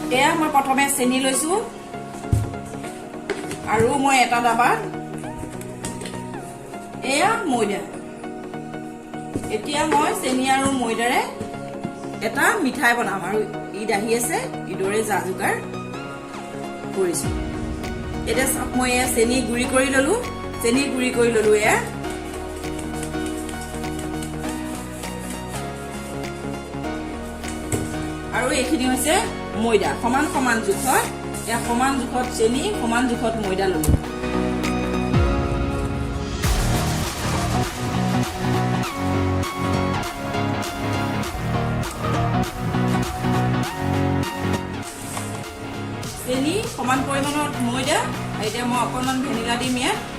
এয়া মই প্ৰথমে চেনি লৈছো আৰু মই এটা ডাবা এয়া ময়দা এতিয়া মই চেনি আৰু ময়দাৰে এটা মিঠাই বনাম আৰু ঈদ আহি আছে ঈদৰে জাজুকাৰ কৰিছো এতিয়া মই এয়া চেনি গুড়ি কৰি ললো এয়া আৰু এইখিনি হৈছে ময়দা সমান সমান জোখত এয়া সমান জোখত চেনি সমান জোখত ময়দা ললো চেনি সমান পৰিমাণৰ ময়দা এতিয়া মই অকণমান ভেনিলা দিম ইয়াত